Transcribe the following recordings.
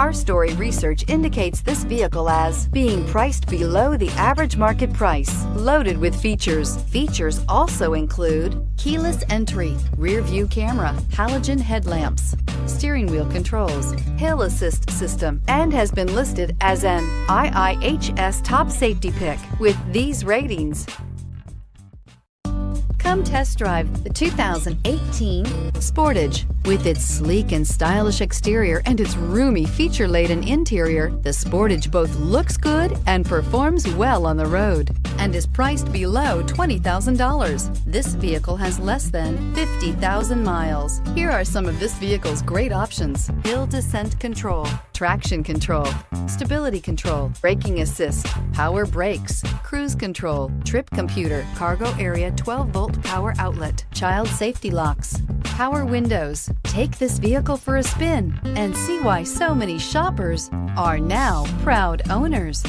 Car Story research indicates this vehicle as being priced below the average market price, loaded with features. Features also include keyless entry, rear view camera, halogen headlamps, steering wheel controls, hill assist system, and has been listed as an IIHS top safety pick with these ratings. Come test drive the 2018 Sportage. With its sleek and stylish exterior and its roomy feature-laden interior, the Sportage both looks good and performs well on the road and is priced below $20,000. This vehicle has less than 50,000 miles. Here are some of this vehicle's great options: hill descent control, traction control, stability control, braking assist, power brakes, cruise control, trip computer, cargo area 12-volt power outlet, child safety locks, power windows. Take this vehicle for a spin and see why so many shoppers are now proud owners.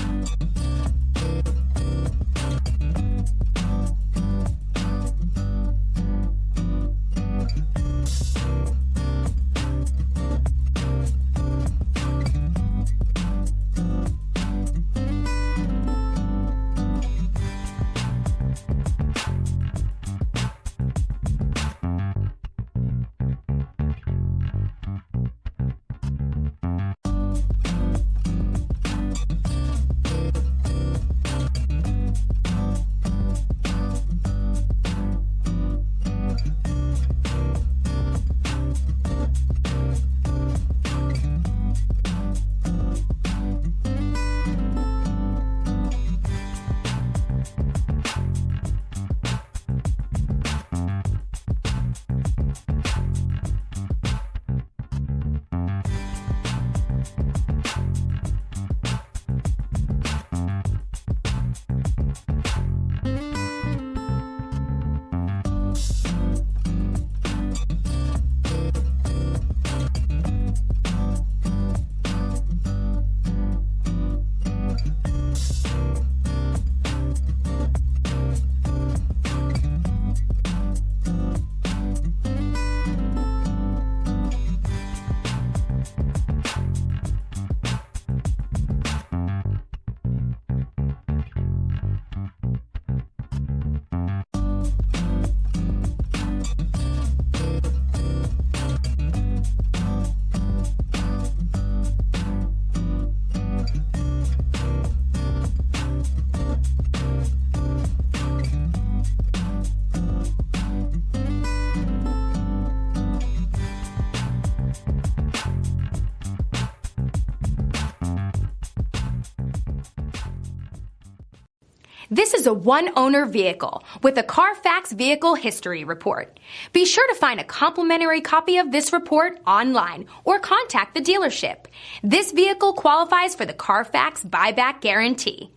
This is a one-owner vehicle with a Carfax Vehicle History Report. Be sure to find a complimentary copy of this report online or contact the dealership. This vehicle qualifies for the Carfax Buyback Guarantee.